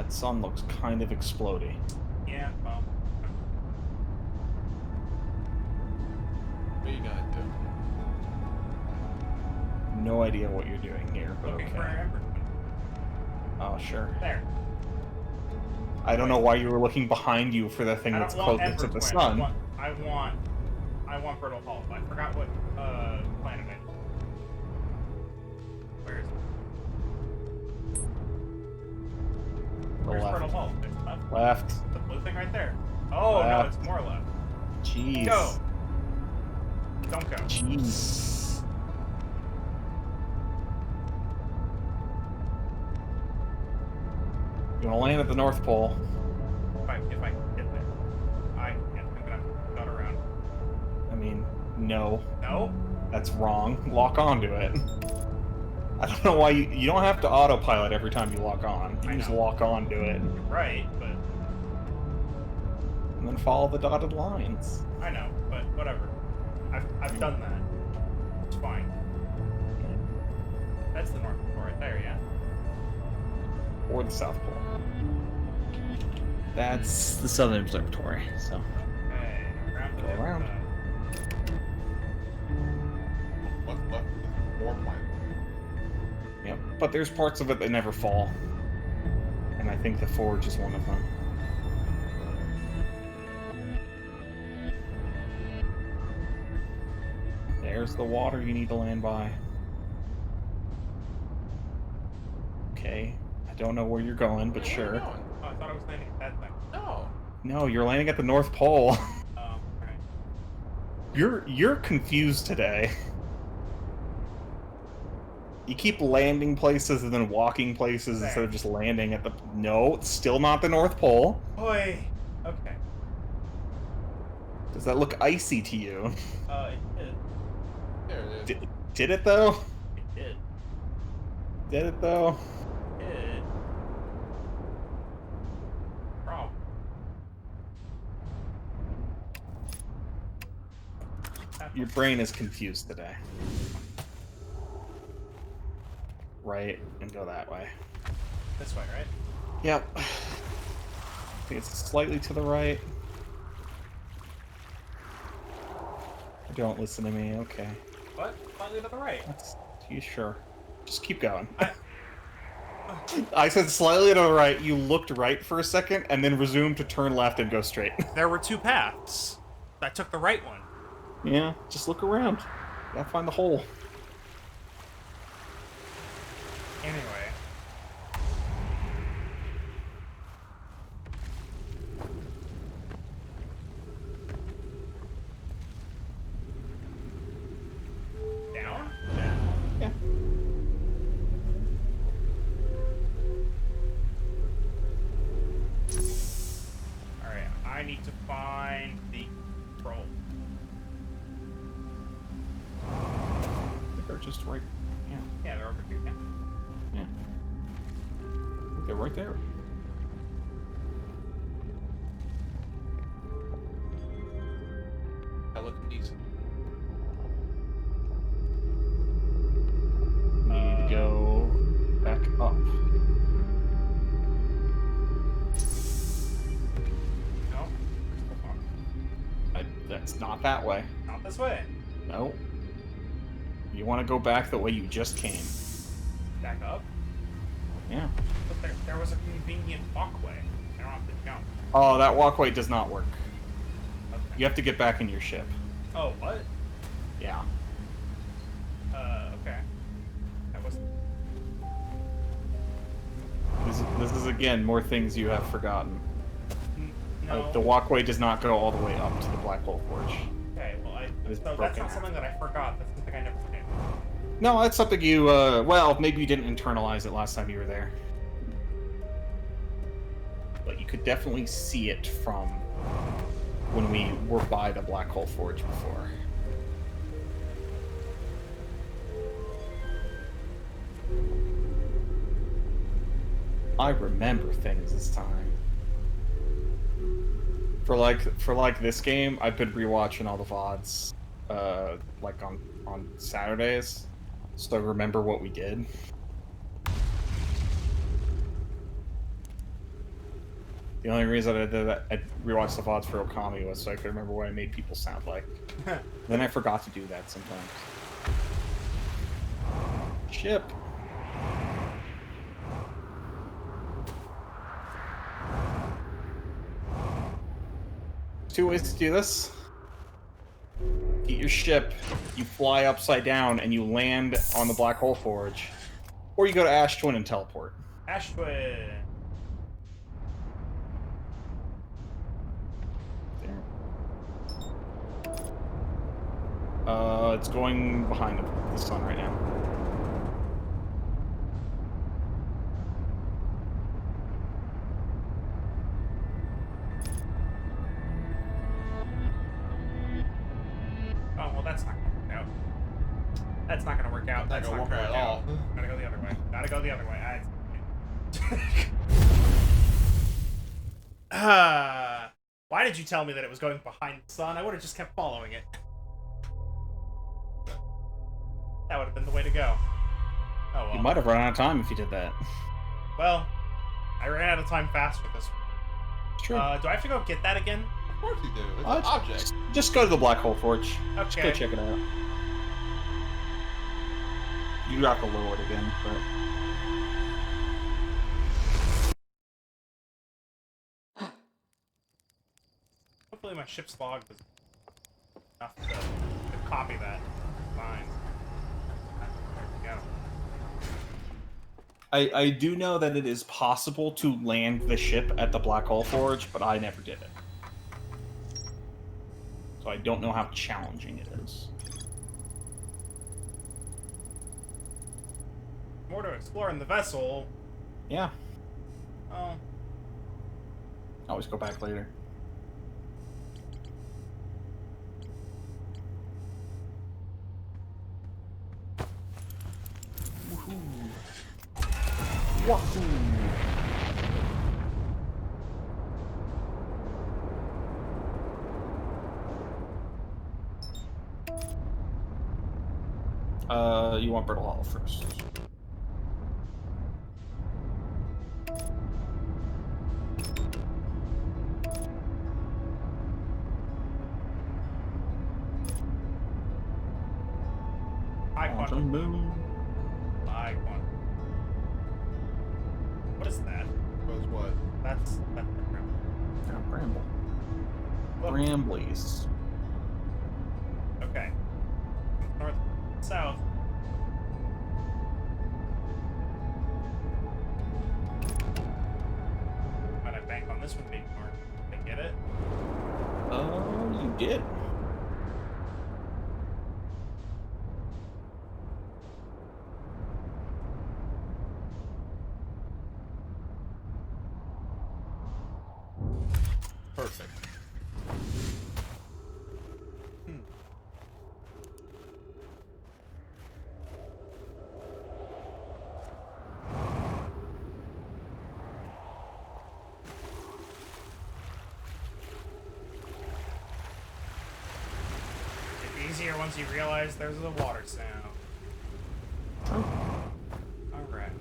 That sun looks kind of explodey. Yeah, well. What are you gonna do? No idea what you're doing here, but Looking for okay. an ember. Oh, sure. There. I don't know why you were looking behind you for the thing I that's don't want closest to ember the twin. sun. I want brittle hull. I forgot what planet it is. Where is it? Where's left. brittle hull? It's left. Left. The blue thing right there. Oh no, Left. it's more left. Jeez. Go. Don't go. Jeez. You want to land at the North Pole? If I can get there. I'm gonna cut around. I mean, no. No? That's wrong. Lock onto it. I don't know why you don't have to autopilot every time you lock on. You just lock onto it. You're right, but And then follow the dotted lines. I know, but whatever. I've done that. It's fine. That's the North Pole right there, yeah. Or the South Pole. That's the Southern Observatory, so. Okay, around to Go the other around. side. What's left? More planet. Yep. But there's parts of it that never fall. And I think the Forge is one of them. There's the water you need to land by. Okay. I don't know where you're going, but Where are sure. you going? Oh, I thought I was landing at that thing. No. No, you're landing at the North Pole. Oh, okay. You're confused today. You keep landing places and then walking places instead of just landing at the... No, it's still not the North Pole. Boy. Okay. Does that look icy to you? It did. There it is. Did it, though? It did. Did it, though? It did. Problem. Your brain is confused today. Right, and go that way. This way, right? Yep. I think it's slightly to the right. Don't listen to me, okay. What? Slightly to the right. That's... You sure? Just keep going. I said slightly to the right, you looked right for a second, and then resumed to turn left and go straight. There were two paths. I took the right one. Yeah, just look around. You gotta find the hole. Anyway. Down? Down. Yeah. Alright, I need to find the control. They're just right. Yeah. Yeah, they're over here. Yeah. Yeah. I think they're right there. That looks decent. You need to go back up. No? That's not that way. Not this way. No. You want to go back the way you just came. Back up. Yeah. But there was a convenient walkway. I don't have to jump. Oh, that walkway does not work. Okay. You have to get back in your ship. Oh, what? Yeah. Okay. That was... This is again more things you have forgotten. No. The walkway does not go all the way up to the Black Hole Forge. Okay, well, It's so that's broken. not something that I forgot. That's something I never did. No, that's something you, well, maybe you didn't internalize it last time you were there. But you could definitely see it from when we were by the Black Hole Forge before. I remember things this time. For like this game, I've been rewatching all the VODs, like on Saturdays, so I remember what we did. The only reason I did that, I rewatched the VODs for Okami was so I could remember what I made people sound like. Then I forgot to do that sometimes. Ship. Two ways to do this. Get your ship, you fly upside down, and you land on the Black Hole Forge. Or you go to Ash Twin and teleport. Ash Twin. It's going behind the sun right now. Oh, well, that's not gonna work out. That's not gonna work out. That's not gonna work out. Gotta go the other way. Gotta go the other way. Why did you tell me that it was going behind the sun? I would have just kept following it. That would have been the way to go. Oh well. You might have run out of time if you did that. Well, I ran out of time fast with this one. True. Do I have to go get that again? Of course you do. It's an object. Just go to the Black Hole Forge. Okay. Just go check it out. You have to lower it again, but... Hopefully my ship's log was enough to copy that. Fine. There we go. I do know that it is possible to land the ship at the Black Hole Forge, but I never did it. So I don't know how challenging it is. More to explore in the vessel. Yeah. Oh. Always go back later. Woohoo! Wahoo! You want Brittle Hollow first. High quantum. Moon. High quantum. What is that? Was what? That's Yeah, Bramble. Look. Bramblies. Okay. North, south. Might I bank on this one being north? Did I get it? Oh, you did. Perfect. It's easier once you realize there's a water sound. Oh. Alright.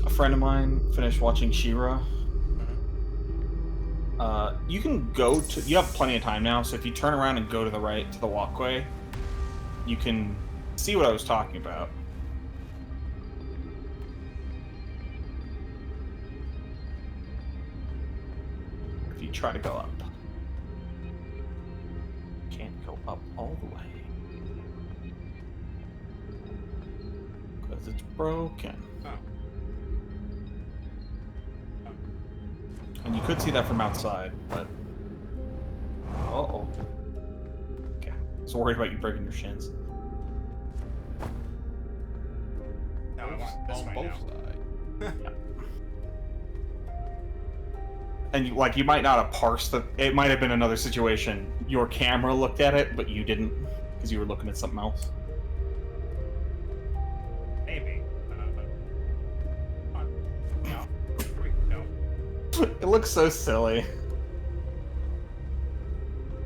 A friend of mine finished watching She-Ra. You can go to... You have plenty of time now, so if you turn around and go to the right, to the walkway, you can see what I was talking about. If you try to go up. Can't go up all the way. Because it's broken. Oh. And you could see that from outside, but... Uh-oh. Okay. So worried about you breaking your shins. Now I want this On way both now. sides. And like you might not have parsed the. It might have been another situation. Your camera looked at it, but you didn't because you were looking at something else. Maybe. No. Here we go. It looks so silly.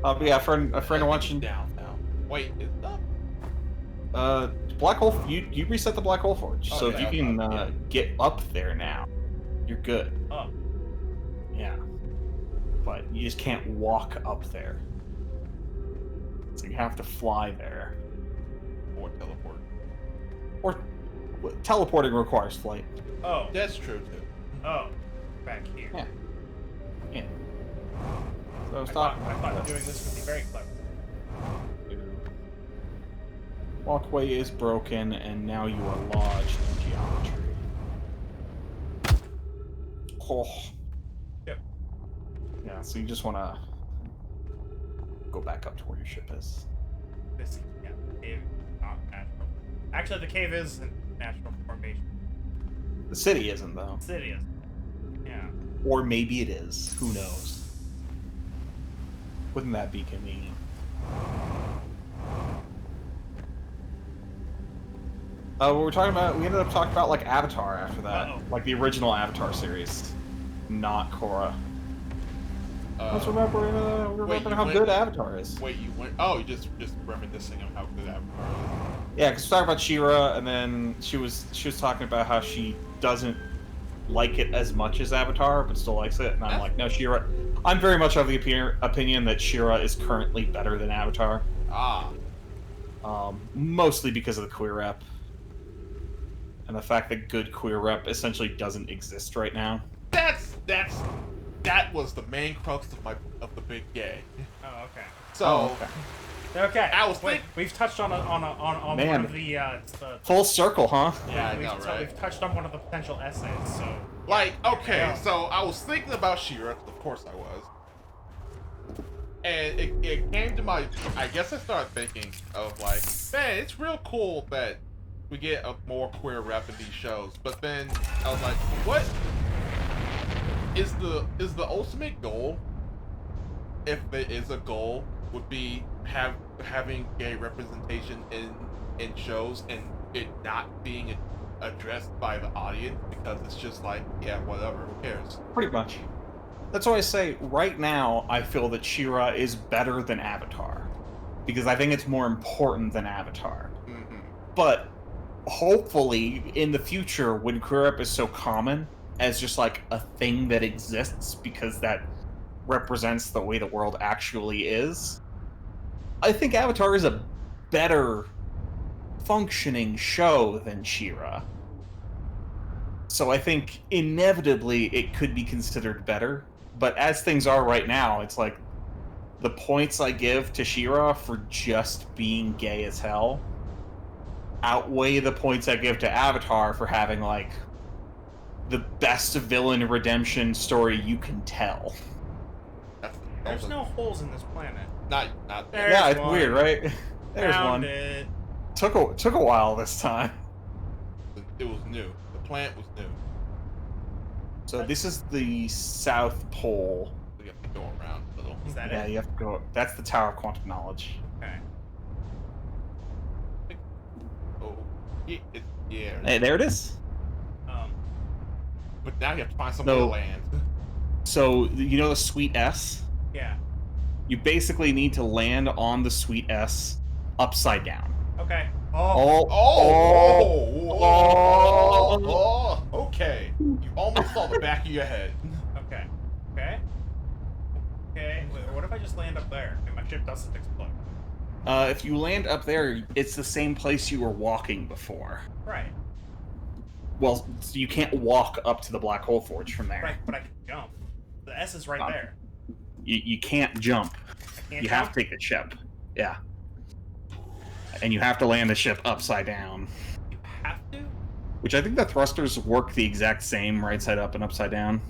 But yeah, a friend watching. Down now. Wait, it's up. Black hole. You reset the black hole forge, Oh, so yeah, if you can yeah. get up there now, you're good. Oh. Yeah. But you just can't walk up there. So you have to fly there. Or teleport. Or teleporting requires flight. Oh. That's true too. Oh. Back here. Yeah. Yeah. So I stop. thought doing this would be very clever. Walkway is broken, and now you are lodged in geometry. Oh. Yep. Yeah, so you just want to go back up to where your ship is. This cave is not natural. Actually, the cave is a natural formation. The city isn't, though. The city is. Yeah. Or maybe it is. Who knows? Wouldn't that be convenient? We ended up talking about like Avatar after that. Uh-oh. Like the original Avatar series. Not Korra. Let's remember how good Avatar is. Wait, you went? Oh, you just reminiscing of how good Avatar is. Yeah, because we talked about She-Ra, and then she was talking about how she doesn't like it as much as Avatar, but still likes it. And I'm like, no, She-Ra. I'm very much of the opinion that She-Ra is currently better than Avatar. Ah. Mostly because of the queer rep. And the fact that good queer rep essentially doesn't exist right now. That was the main crux of the big gay. Oh, okay. So Okay. I was we've touched on one of the full circle, huh? Yeah, I know, right? We've touched on one of the potential essays, so like, okay, Yeah. so I was thinking about She-Ra, of course I was. And it came to I guess I started thinking of like, man, it's real cool that we get a more queer rep in these shows. But then I was like, what is the ultimate goal, if there is a goal, would be having gay representation in shows and it not being addressed by the audience because it's just like, yeah, whatever, who cares? Pretty much. That's why I say, right now, I feel that She-Ra is better than Avatar. Because I think it's more important than Avatar. Mm-hmm. But, hopefully, in the future, when queer rep is so common, as just like a thing that exists because that represents the way the world actually is, I think Avatar is a better functioning show than She-Ra. So I think, inevitably, it could be considered better. But as things are right now, it's like the points I give to She-Ra for just being gay as hell outweigh the points I give to Avatar for having like the best villain redemption story you can tell. there's no holes in this planet. Not There's yeah, it's one. weird, right? There's Found one. it. Took a while this time. It was new. The plant was new. So this is the South Pole. We have to go around a little. Is that Yeah, it? you have to go. That's the Tower of Quantum Knowledge. Okay. Oh, yeah. Hey, there it is. But now you have to find somewhere to land. So you know the Sweet S? Yeah. You basically need to land on the Sweet S upside down. Okay. Okay. You almost saw the back of your head. Okay. Okay. Okay. What if I just land up there and my ship doesn't explode? If you land up there, it's the same place you were walking before. Right. Well, so you can't walk up to the Black Hole Forge from there. Right, but I can jump. The S is right there. You can't jump. I can't You jump? have to take the ship. Yeah. And you have to land the ship upside down. You have to? Which I think the thrusters work the exact same, right side up and upside down.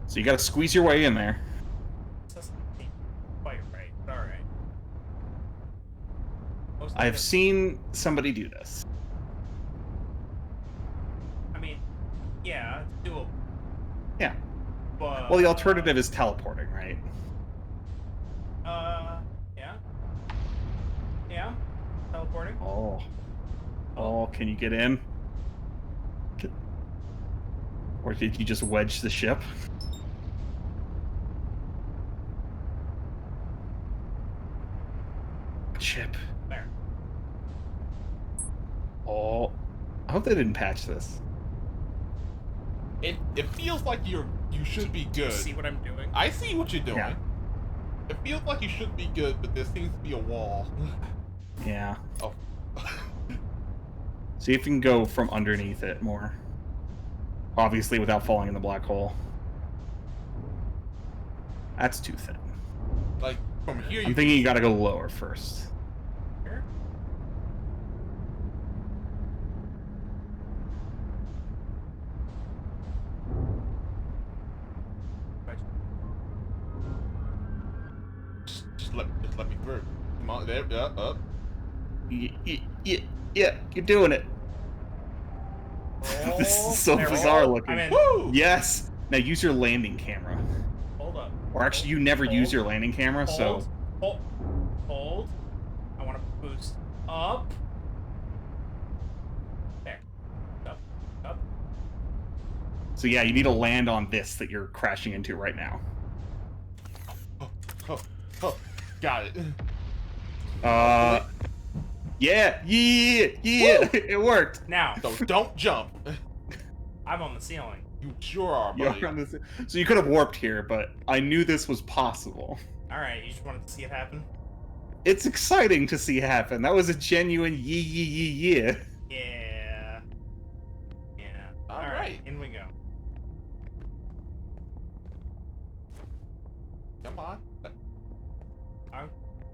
So you gotta squeeze your way in there. This doesn't seem quite right, but alright. I've seen somebody do this. I mean, Yeah, it's doable. Yeah. But Well, the alternative is teleporting, right? Yeah. Yeah. Teleporting. Oh. Oh, can you get in? Or did you just wedge the ship? Ship. There. Oh. I hope they didn't patch this. It feels like you should be good. See what I'm doing? I see what you're doing. Yeah. It feels like you should be good, but there seems to be a wall. Yeah. Oh. See if you can go from underneath it more. Obviously, without falling in the black hole. That's too thin. Like, from here I'm thinking you gotta go lower first. Here? Just let me through. Come on, there, up. Yeah, you're doing it. Oh, This is so there we bizarre go. looking. I'm in. Woo! Yes! Now use your landing camera. Hold up. Or actually, you never use your landing camera, so... Hold. I want to boost up. There. Up. So yeah, you need to land on this that you're crashing into right now. Oh, got it. Yeah! Woo! It worked! Now, So don't jump. I'm on the ceiling. You sure are, buddy. You're on this... So you could have warped here, but I knew this was possible. Alright, you just wanted to see it happen? It's exciting to see happen. That was a genuine yeah. Yeah. All right. In we go. Come on. Okay.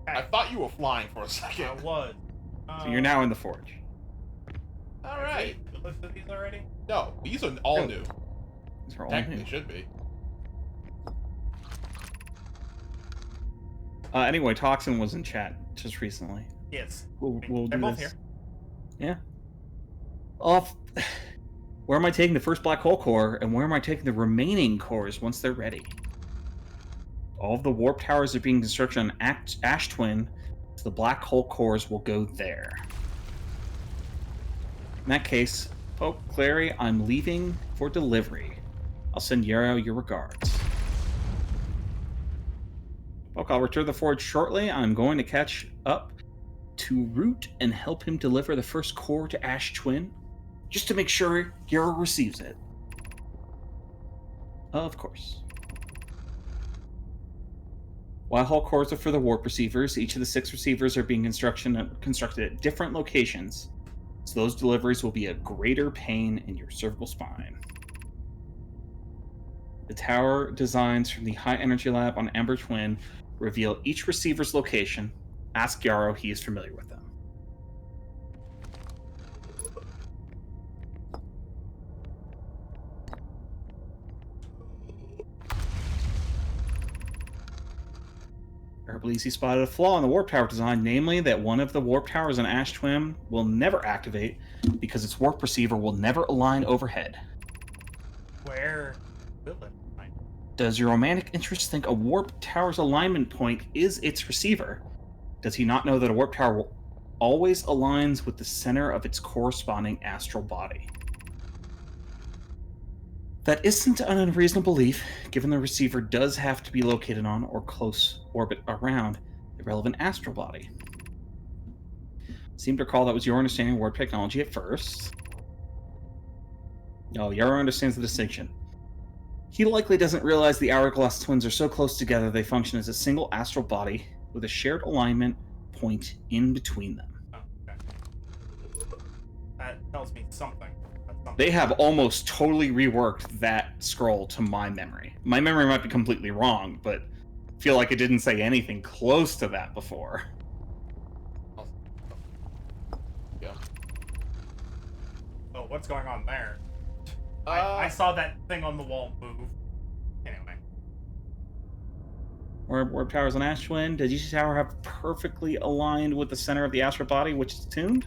I thought you were flying for a second. I was. So you're now in the forge. All right. We listed these already? No, these are all No. new. These are all Technically, new. should be. Anyway, Toxin was in chat just recently. Yes. We'll They're do both this. here. Yeah. Where am I taking the first black hole core, and where am I taking the remaining cores once they're ready? All of the warp towers are being constructed on Ash Twin, so the black hole cores will go there. In that case, Pope Clary, I'm leaving for delivery. I'll send Yarrow your regards. Poke, I'll return the forge shortly. I'm going to catch up to Root and help him deliver the first core to Ash Twin, just to make sure Yarrow receives it. Of course. While hull cores are for the warp receivers, each of the 6 receivers are being constructed at different locations, so those deliveries will be a greater pain in your cervical spine. The tower designs from the High Energy Lab on Amber Twin reveal each receiver's location. Ask Yarrow, he is familiar with them. Herbalisi spotted a flaw in the warp tower design, namely that one of the warp towers in Ash Twin will never activate because its warp receiver will never align overhead. Where will it? Does your romantic interest think a warp tower's alignment point is its receiver? Does he not know that a warp tower always aligns with the center of its corresponding astral body? That isn't an unreasonable belief, given the receiver does have to be located on or close orbit around the relevant astral body. Seem to recall that was your understanding of warp technology at first. No, Yarrow understands the distinction. He likely doesn't realize the Hourglass twins are so close together they function as a single astral body with a shared alignment point in between them. Oh, okay. That tells me something. They have almost totally reworked that scroll to my memory. My memory might be completely wrong, but I feel like it didn't say anything close to that before. Yeah. Oh, what's going on there? I saw that thing on the wall move. Anyway. Warp towers on Ash Twin. Does each tower have perfectly aligned with the center of the astral body, which is tuned?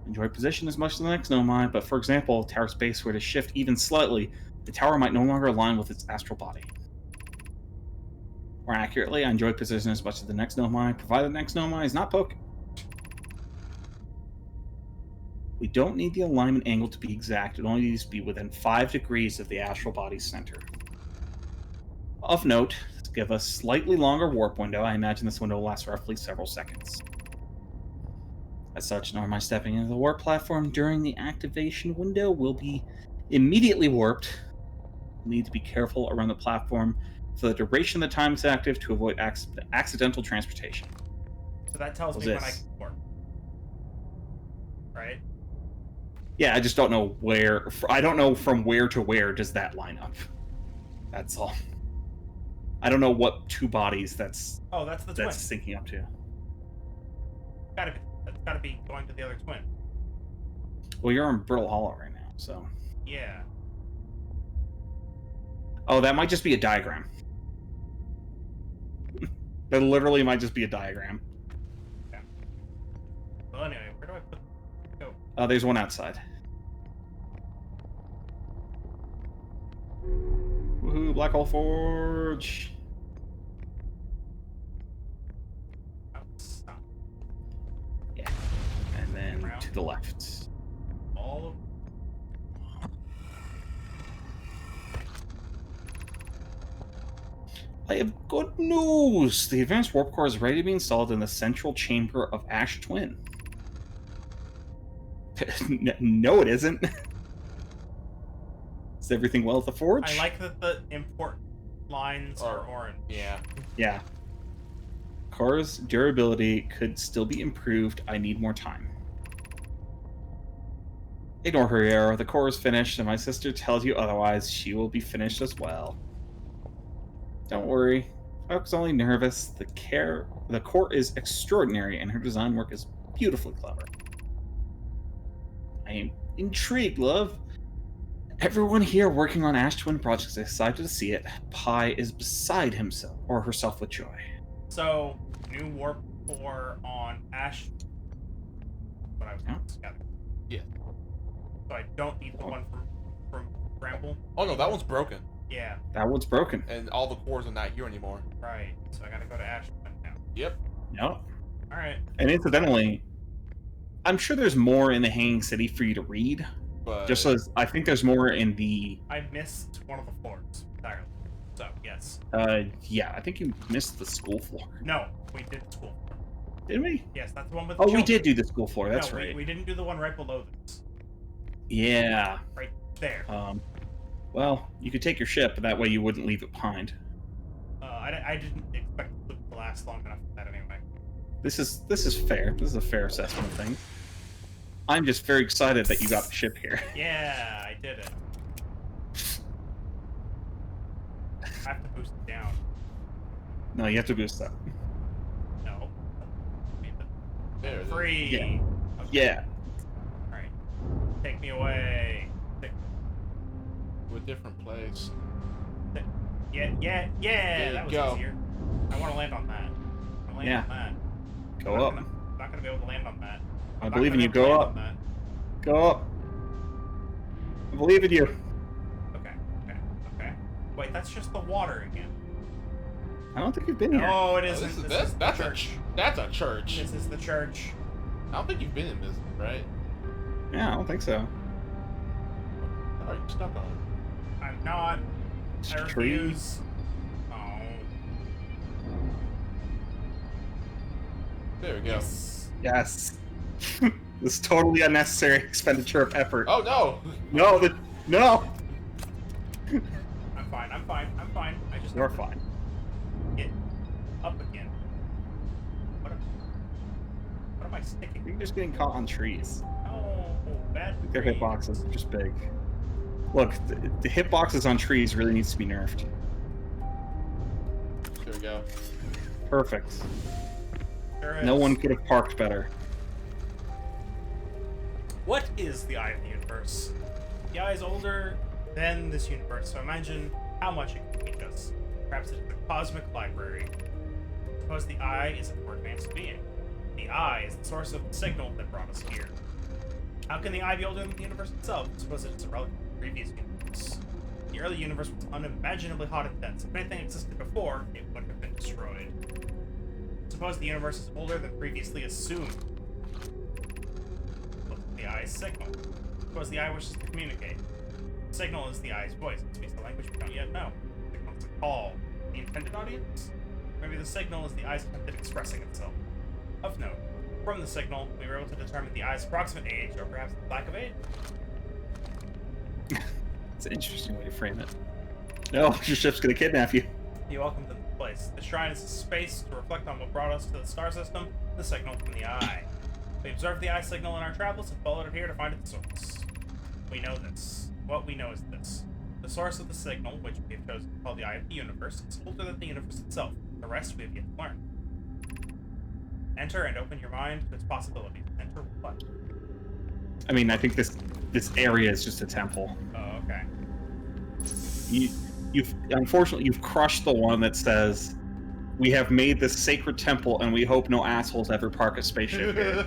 Enjoy position as much as the next Nomai, but for example, if tower space were to shift even slightly, the tower might no longer align with its astral body. More accurately, I enjoy position as much as the next Nomai, provided the next Nomai is not poking. We don't need the alignment angle to be exact, it only needs to be within 5 degrees of the astral body's center. Of note, to give a slightly longer warp window, I imagine this window will last roughly several seconds. As such, Nomai stepping into the warp platform during the activation window will be immediately warped. We'll need to be careful around the platform for the duration of the time it's active to avoid accidental transportation. So that tells me when I can warp. Right? Yeah, I just don't know where. I don't know from where to where does that line up. That's all. I don't know what two bodies that's. Oh, that's the twin. That's syncing up to. That's gotta be going to the other twin. Well, you're on Brittle Hollow right now, so. Yeah. Oh, that might just be a diagram. That literally might just be a diagram. Okay. Well, anyway, where do I put? There's one outside. Woohoo! Black Hole Forge. Outside. Yeah, and then Around. to the left. All of. I have good news! The advanced warp core is ready to be installed in the central chamber of Ash Twin. No, it isn't. Is everything well at the forge? I like that the important lines are orange. Yeah. Yeah. Core's durability could still be improved. I need more time. Ignore her error. The core is finished, and my sister tells you otherwise. She will be finished as well. Don't worry. Folks only nervous. The core is extraordinary, and her design work is beautifully clever. I am intrigued, love. Everyone here working on Ash Twin projects is excited to see it. Pi is beside himself or herself with joy. So, new warp core on Ash. What I was together. Yeah. So I don't need the one from Bramble. Oh no, that one's broken. Yeah. That one's broken. And all the cores are not here anymore. Right. So I gotta go to Ash Twin now. Yep. Yep. All right. And incidentally, I'm sure there's more in the Hanging City for you to read. But Just as I think there's more in the. I missed one of the floors entirely. So yes. Yeah, I think you missed the school floor. No, we did the school floor. Did we? Yes, that's the one with. Oh, the we children. did do the school floor. That's no, right. We didn't do the one right below this. Yeah. Right there. Well, you could take your ship, but that way you wouldn't leave it behind. I didn't expect it to last long enough for that anyway. This is fair. This is a fair assessment of things. I'm just very excited that you got the ship here. Yeah, I did it. I have to boost it down. No, you have to boost that. No. there it is. Free. Yeah. Okay. Yeah. All right. Take me away. To a different place. Yeah. There That you was go. easier. I want to land on that. I want to land on that. Go up. I'm not gonna be able to land on that. I believe in you. Go up. Go up. I believe in you. Okay. Wait, that's just the water again. I don't think you've been here. No, it Oh, isn't. that's the a church. that's a church. This is the church. I don't think you've been in this, right? Yeah, I don't think so. Are you stuck on? I'm not. I Tree. refuse. Oh. There we go. Yes. Yes. This is totally unnecessary expenditure of effort. Oh no! No, no. I'm fine. I just You're have to fine. get up again. What am I sticking? You're just getting caught on trees. Oh, bad. Their tree. hitboxes are just big. Look, the hitboxes on trees really needs to be nerfed. There we go. Perfect. Sure No is. one could have parked better. What is the Eye of the Universe? The Eye is older than this universe, so imagine how much it can teach us. Perhaps it's a cosmic library. Suppose the Eye is a more advanced being. The Eye is the source of the signal that brought us here. How can the eye be older than the universe itself? Suppose it's a relic of the previous universe. The early universe was unimaginably hot and dense. If anything existed before, it would have been destroyed. Suppose the universe is older than previously assumed. Look at the eye's signal. Suppose the eye wishes to communicate. The signal is the eye's voice. It speaks the language we don't yet know. The signal is a call. The intended audience? Maybe the signal is the eye's attempt at expressing itself. Of note, from the signal, we were able to determine the eye's approximate age, or perhaps the lack of age. It's an interesting way to frame it. No, your ship's gonna kidnap you. Be welcomed to the place. The shrine is a space to reflect on what brought us to the star system, the signal from the eye. We observed the eye signal in our travels and followed it here to find its source. We know this. What we know is this. The source of the signal, which we have chosen to call the eye of the universe, is older than the universe itself. The rest we have yet to learn. Enter and open your mind to its possibilities. Enter what? I mean, I think this area is just a temple. Oh, okay. You've unfortunately you've crushed the one that says, "We have made this sacred temple, and we hope no assholes ever park a spaceship here."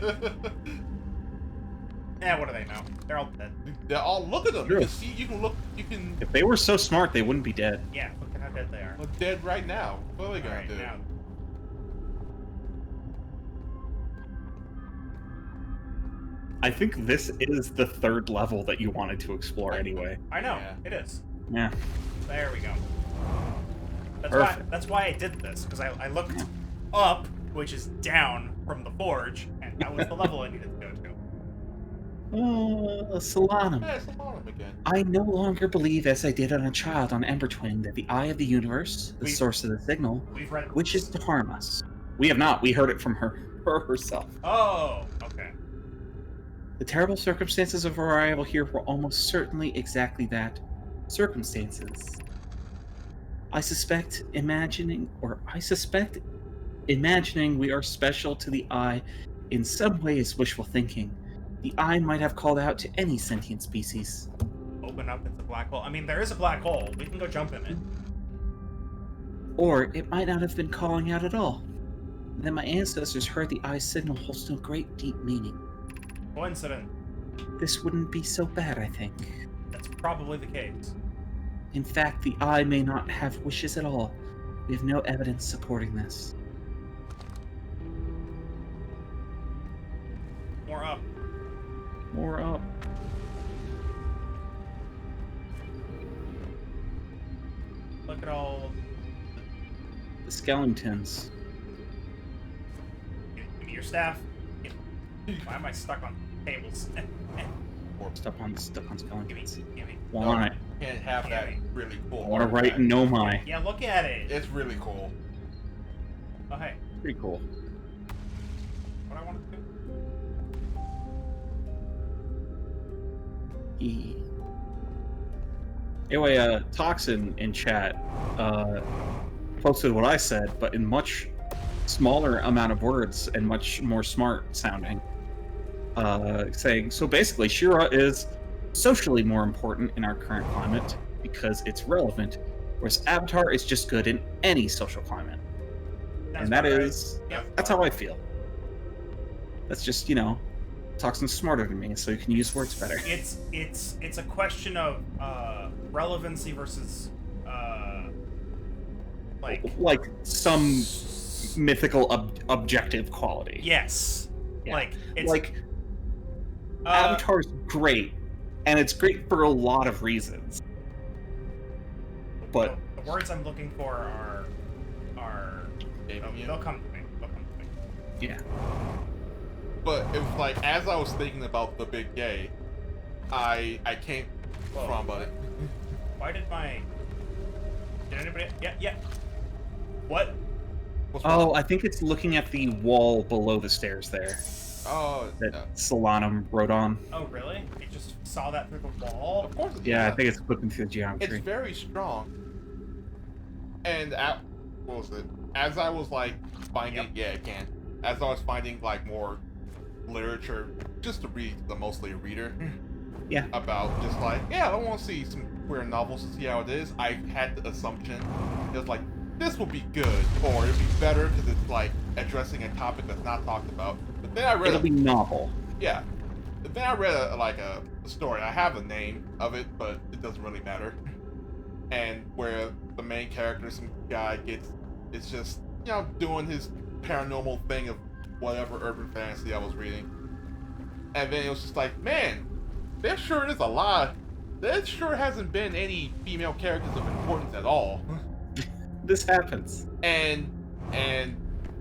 What do they know? They're all dead. They're all, look at them. True. You can see, you can. If they were so smart, they wouldn't be dead. Yeah, look at how dead they are. Well, dead right now. What are they gonna Alright, do? now. I think this is the third level that you wanted to explore anyway. I know, Yeah. it is. Yeah. There we go. Perfect. That's why I did this, because I looked up, which is down from the forge, and that was the level I needed to go to. Solanum. Yeah, it's the bottom again. I no longer believe, as I did on a child on Ember Twin, that the eye of the universe, the We've- source of the signal, We've read wishes to harm us. We have not. We heard it from her herself. Oh, okay. The terrible circumstances of our arrival here were almost certainly exactly that. Circumstances. I suspect imagining we are special to the eye in some way is wishful thinking. The eye might have called out to any sentient species. Open up, it's a black hole. I mean, there is a black hole. We can go jump in it. Or it might not have been calling out at all. Then my ancestors heard the eye's signal holds no great deep meaning. Coincidence. This wouldn't be so bad, I think. That's probably the case. In fact, the eye may not have wishes at all. We have no evidence supporting this. More up. More up. Look at all. The skeletons. Give me your staff. Why am I stuck on tables? Stuck on skeletons. give me. Why? Can't have that really cool. I want to write artifact. no my. Yeah, look at it. It's really cool. Oh, hey. Pretty cool. What I want to do? Anyway, Toxin in chat posted what I said, but in much smaller amount of words and much more smart sounding. Saying, so basically, Shira is socially more important in our current climate because it's relevant, whereas Avatar is just good in any social climate. That's And that about right. is, Yep. that's how I feel. That's just, Toxin's smarter than me, so you can use words better. It's a question of relevancy versus Like some mythical objective quality. yes. Yeah. Like it's Like, uh, Avatar's great, and it's great for a lot of reasons. But the words I'm looking for are they'll come to me. They'll come to me. yeah, But it was like, as I was thinking about the big gay, I came Whoa. from, but Why did anybody? Yeah. What? what's oh, I think it's looking at the wall below the stairs there oh, that Solanum wrote on. Oh, really? You just saw that through the wall? of course. It's Yeah, I not. think it's looking through the It's geometry. very strong. And what was it? As I was like finding, as I was finding like more literature, just to read, the mostly a reader. Yeah. About just like, I want to see some queer novels to see how it is. I had the assumption it was like, this will be good, or it'll be better because it's like addressing a topic that's not talked about. But then I read It'll be novel. yeah. then I read a story. I have the name of it, but it doesn't really matter. And where the main character, some guy it's just doing his paranormal thing of whatever urban fantasy I was reading, and then it was just like, man, there sure is a lot. There sure hasn't been any female characters of importance at all. This happens. And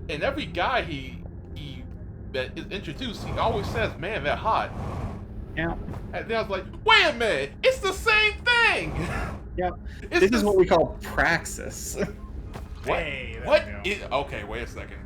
every guy he that is introduced, he always says, "Man, they're hot." Yeah. And then I was like, "Wait a minute, it's the same thing." Yeah. It's This is what we call praxis. What? Hey, there What? we go. Okay, wait a second.